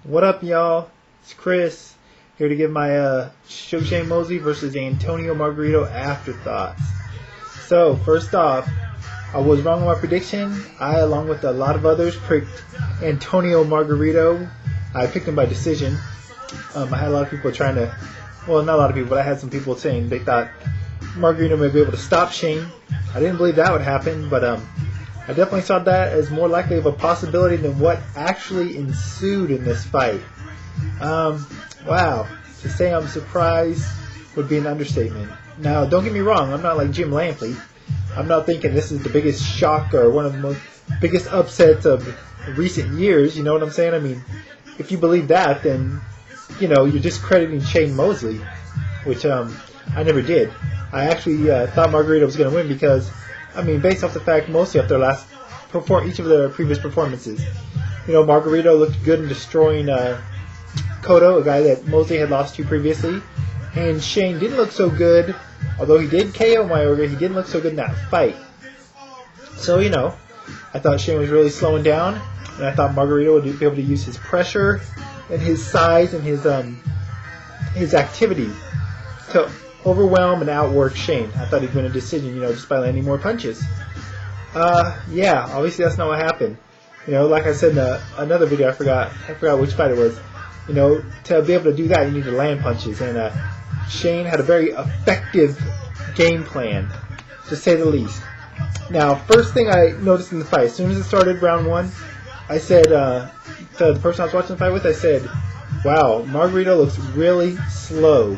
What up, y'all? It's Chris here to give my show Shane Mosley versus Antonio Margarito afterthoughts. So, first off, I was wrong on my prediction. I, along with a lot of others, picked Antonio Margarito. I picked him by decision. I had a lot of people trying to, well, not a lot of people, but I had some people saying they thought Margarito may be able to stop Shane. I didn't believe that would happen, but I definitely saw that as more likely of a possibility than what actually ensued in this fight. Wow. To say I'm surprised would be an understatement. Now, don't get me wrong, I'm not like Jim Lampley. I'm not thinking this is the biggest shock or one of the biggest upsets of recent years, you know what I'm saying? I mean, if you believe that, then, you know, you're discrediting Shane Mosley, which I never did. I actually thought Margarito was going to win because, I mean, based off the fact mostly of their each of their previous performances. You know, Margarito looked good in destroying Cotto, a guy that Mosley had lost to previously. And Shane didn't look so good, although he did KO Mayorga, he didn't look so good in that fight. So, you know, I thought Shane was really slowing down, and I thought Margarito would be able to use his pressure and his size and his activity to overwhelm and outwork Shane. I thought he'd win a decision, you know, just by landing more punches. Yeah, obviously that's not what happened. You know, like I said in another video, I forgot which fight it was. You know, to be able to do that, you need to land punches, and Shane had a very effective game plan, to say the least. Now, first thing I noticed in the fight, as soon as it started round one, I said to the person I was watching the fight with, I said, wow, Margarito looks really slow.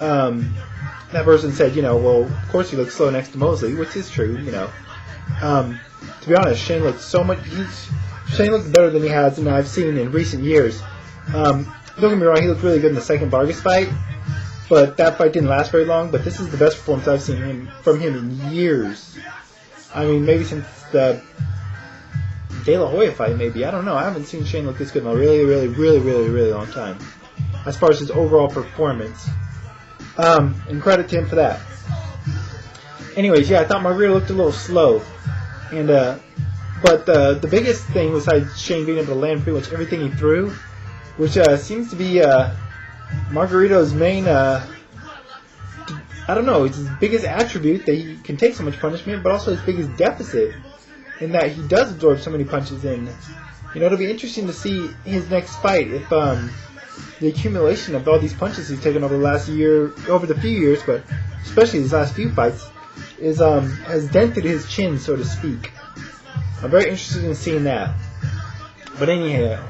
That person said, you know, well, of course he looks slow next to Mosley, which is true, you know. To be honest, Shane looks Shane looks better than he has and I've seen in recent years. Don't get me wrong, he looked really good in the second Vargas fight, but that fight didn't last very long. But this is the best performance I've seen from him in years. I mean, maybe since the De La Hoya fight, maybe. I don't know. I haven't seen Shane look this good in a really, really, really, really, really long time, as far as his overall performance. And credit to him for that. Anyways, yeah, I thought Margarito looked a little slow, and but the biggest thing besides Shane being able to land pretty much everything he threw, which seems to be Margarito's main, I don't know, it's his biggest attribute, that he can take so much punishment, but also his biggest deficit, in that he does absorb so many punches. And, you know, it'll be interesting to see his next fight, if the accumulation of all these punches he's taken over the few years, but especially these last few fights, has dented his chin, so to speak. I'm very interested in seeing that. But anyhow,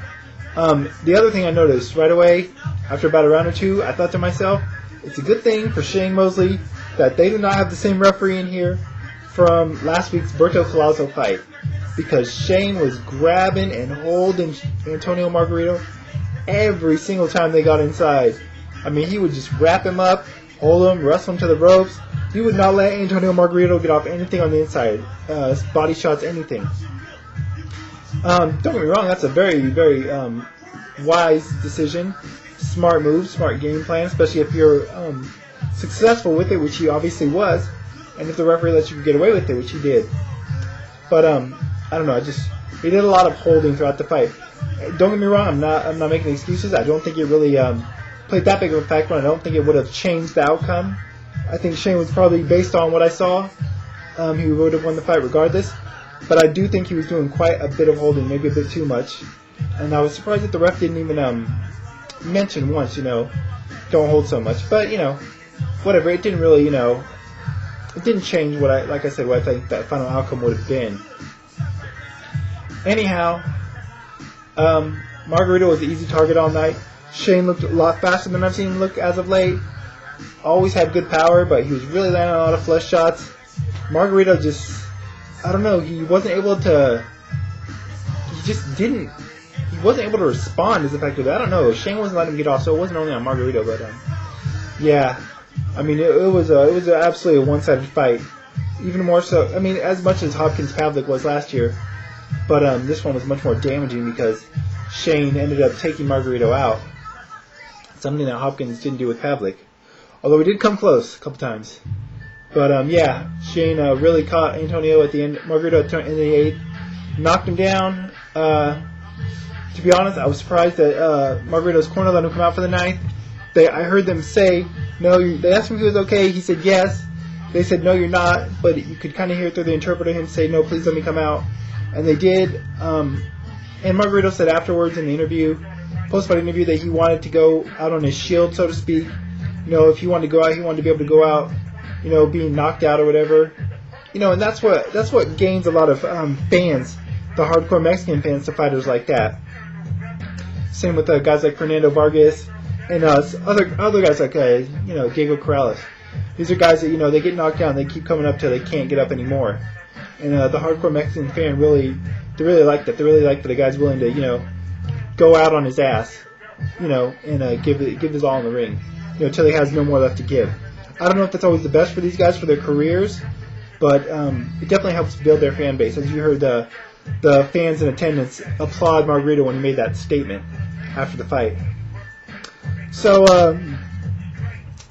the other thing I noticed right away, after about a round or two, I thought to myself, it's a good thing for Shane Mosley that they do not have the same referee in here from last week's Berto Collazo fight, because Shane was grabbing and holding Antonio Margarito every single time they got inside. I mean, he would just wrap him up, hold him, wrestle him to the ropes. He would not let Antonio Margarito get off anything on the inside, body shots, anything. Don't get me wrong, that's a very, very wise decision, smart move, smart game plan, especially if you're successful with it, which he obviously was, and if the referee lets you get away with it, which he did. But I don't know, he did a lot of holding throughout the fight. Don't get me wrong, I'm not making excuses. I don't think it really played that big of a factor. I don't think it would have changed the outcome. I think Shane was probably, based on what I saw, he would have won the fight regardless. But I do think he was doing quite a bit of holding, maybe a bit too much. And I was surprised that the ref didn't even mention once, you know, don't hold so much. But, you know, whatever. It didn't really, you know, it didn't change what I think that final outcome would have been. Anyhow, Margarito was the easy target all night. Shane looked a lot faster than I've seen him look as of late. Always had good power, but he was really landing a lot of flush shots. Margarito just, I don't know, he wasn't able to respond as effectively. I don't know, Shane wasn't letting him get off, so it wasn't only on Margarito, but yeah, I mean, it was absolutely a one-sided fight. Even more so, I mean, as much as Hopkins-Pavlik was last year, but this one was much more damaging because Shane ended up taking Margarito out, something that Hopkins didn't do with Pavlik. Although he did come close a couple times. But, yeah, Shane really caught Antonio at the end. Margarito at the end of the 8th. Knocked him down. To to be honest, I was surprised that Margarito's corner let him come out for the 9th. I heard them say, no, they asked him if he was okay. He said yes. They said, no, you're not. But you could kind of hear through the interpreter him say, no, please let me come out. And they did. And Margarito said afterwards in the interview, post-fight interview, that he wanted to go out on his shield, so to speak. You know, if he wanted to go out, he wanted to be able to go out, you know, being knocked out or whatever. You know, and that's what gains a lot of fans, the hardcore Mexican fans, to fighters like that. Same with guys like Fernando Vargas and other guys like you know, Diego Corrales. These are guys that, you know, they get knocked down, they keep coming up till they can't get up anymore. And the hardcore Mexican fan really like that. They really like that the guy's willing to, you know, go out on his ass, you know, and give his all in the ring, you know, till he has no more left to give. I don't know if that's always the best for these guys for their careers, but it definitely helps build their fan base. As you heard, the fans in attendance applaud Margarito when he made that statement after the fight. So,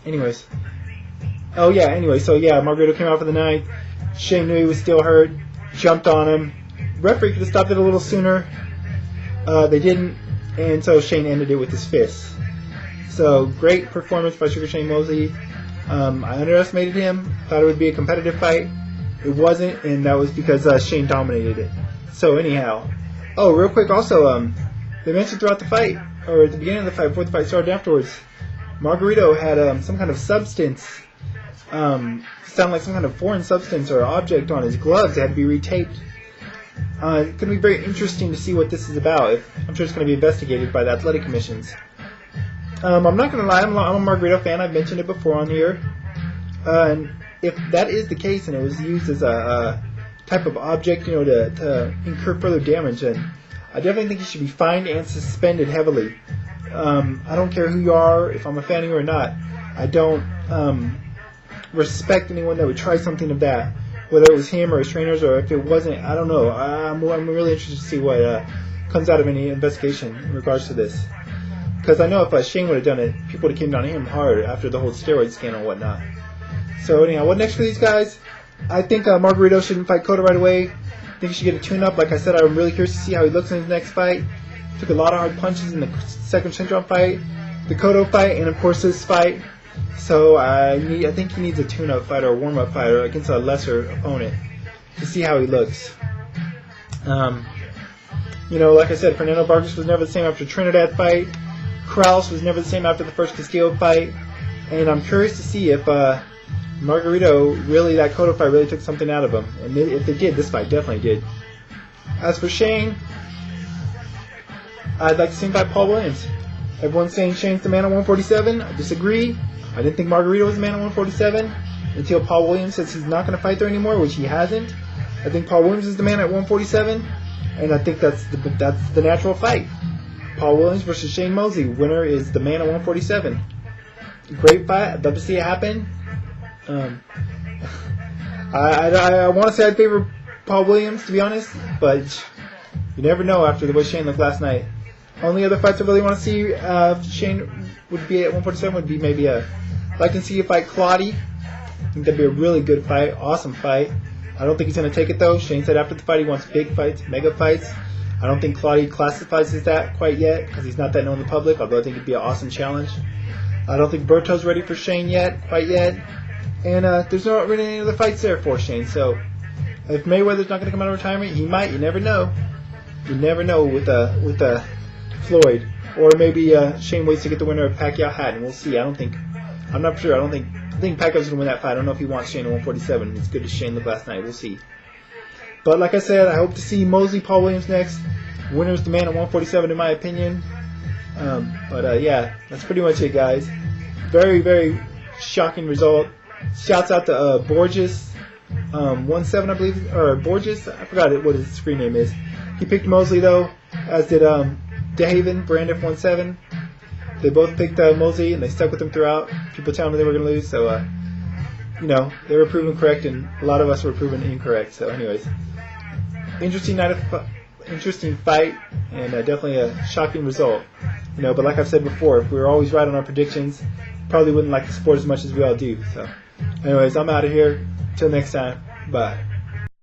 anyways. Oh, yeah, anyway, so yeah, Margarito came out for the 9th. Shane knew he was still hurt, jumped on him. Referee could have stopped it a little sooner. They didn't, and so Shane ended it with his fists. So, great performance by Sugar Shane Mosley. I underestimated him, thought it would be a competitive fight. It wasn't, and that was because Shane dominated it. So, anyhow. Oh, real quick, also, they mentioned throughout the fight, or at the beginning of the fight, before the fight started afterwards, Margarito had some kind of substance, sound like some kind of foreign substance or object on his gloves that had to be retaped. It's going to be very interesting to see what this is about. I'm sure it's going to be investigated by the athletic commissions. I'm not going to lie, I'm a Margarito fan. I've mentioned it before on here. And if that is the case and it was used as a type of object, you know, to incur further damage, then I definitely think he should be fined and suspended heavily. I don't care who you are, if I'm a fan of you or not. I don't respect anyone that would try something of that, whether it was him or his trainers, or if it wasn't. I don't know. I'm really interested to see what comes out of any investigation in regards to this. Because I know if Shane would have done it, people would have came down on him hard after the whole steroid scandal and whatnot. So anyhow, what next for these guys? I think Margarito shouldn't fight Cotto right away. I think he should get a tune-up. Like I said, I'm really curious to see how he looks in his next fight. Took a lot of hard punches in the second Shinron fight, the Cotto fight, and of course this fight. So I think he needs a tune-up fight or a warm-up fight or against a lesser opponent to see how he looks. You know, like I said, Fernando Vargas was never the same after the Trinidad fight. Corrales was never the same after the first Castillo fight. And I'm curious to see if Margarito really, that Cotto fight really took something out of him. And if it did, this fight definitely did. As for Shane, I'd like to see him fight Paul Williams. Everyone's saying Shane's the man at 147. I disagree. I didn't think Margarito was the man at 147 until Paul Williams says he's not going to fight there anymore, which he hasn't. I think Paul Williams is the man at 147, and I think that's the natural fight. Paul Williams versus Shane Mosley. Winner is the man at 147. Great fight. I'd love to see it happen. I want to say I'd favor Paul Williams, to be honest, but you never know after the way Shane looked last night. Only other fights I really want to see Shane would be at 147 would be maybe I'd like to see a fight Claudy. I think that'd be a really good fight, awesome fight. I don't think he's going to take it though. Shane said after the fight he wants big fights, mega fights. I don't think Claudy classifies as that quite yet because he's not that known in the public, although I think it'd be an awesome challenge. I don't think Berto's ready for Shane quite yet. And there's not really any other fights there for Shane. So if Mayweather's not going to come out of retirement, he might. You never know. You never know with Floyd. Or maybe Shane waits to get the winner of Pacquiao-Hatton. We'll see. I'm not sure. I think Pacquiao's going to win that fight. I don't know if he wants Shane at 147. It's good as Shane looked last night. We'll see. But like I said, I hope to see Mosley, Paul Williams next. Winner's the man at 147 in my opinion. Yeah, that's pretty much it, guys. Very, very shocking result. Shouts out to Borges, 17, I believe, or Borges. I forgot what his screen name is. He picked Mosley though, as did DeHaven, Brandif 17. They both picked Mosley, and they stuck with him throughout. People telling them they were going to lose, so they were proven correct, and a lot of us were proven incorrect. So, anyways, interesting fight, and definitely a shocking result. But like I've said before, if we were always right on our predictions, probably wouldn't like the sport as much as we all do. So, anyways, I'm out of here. Till next time. Bye.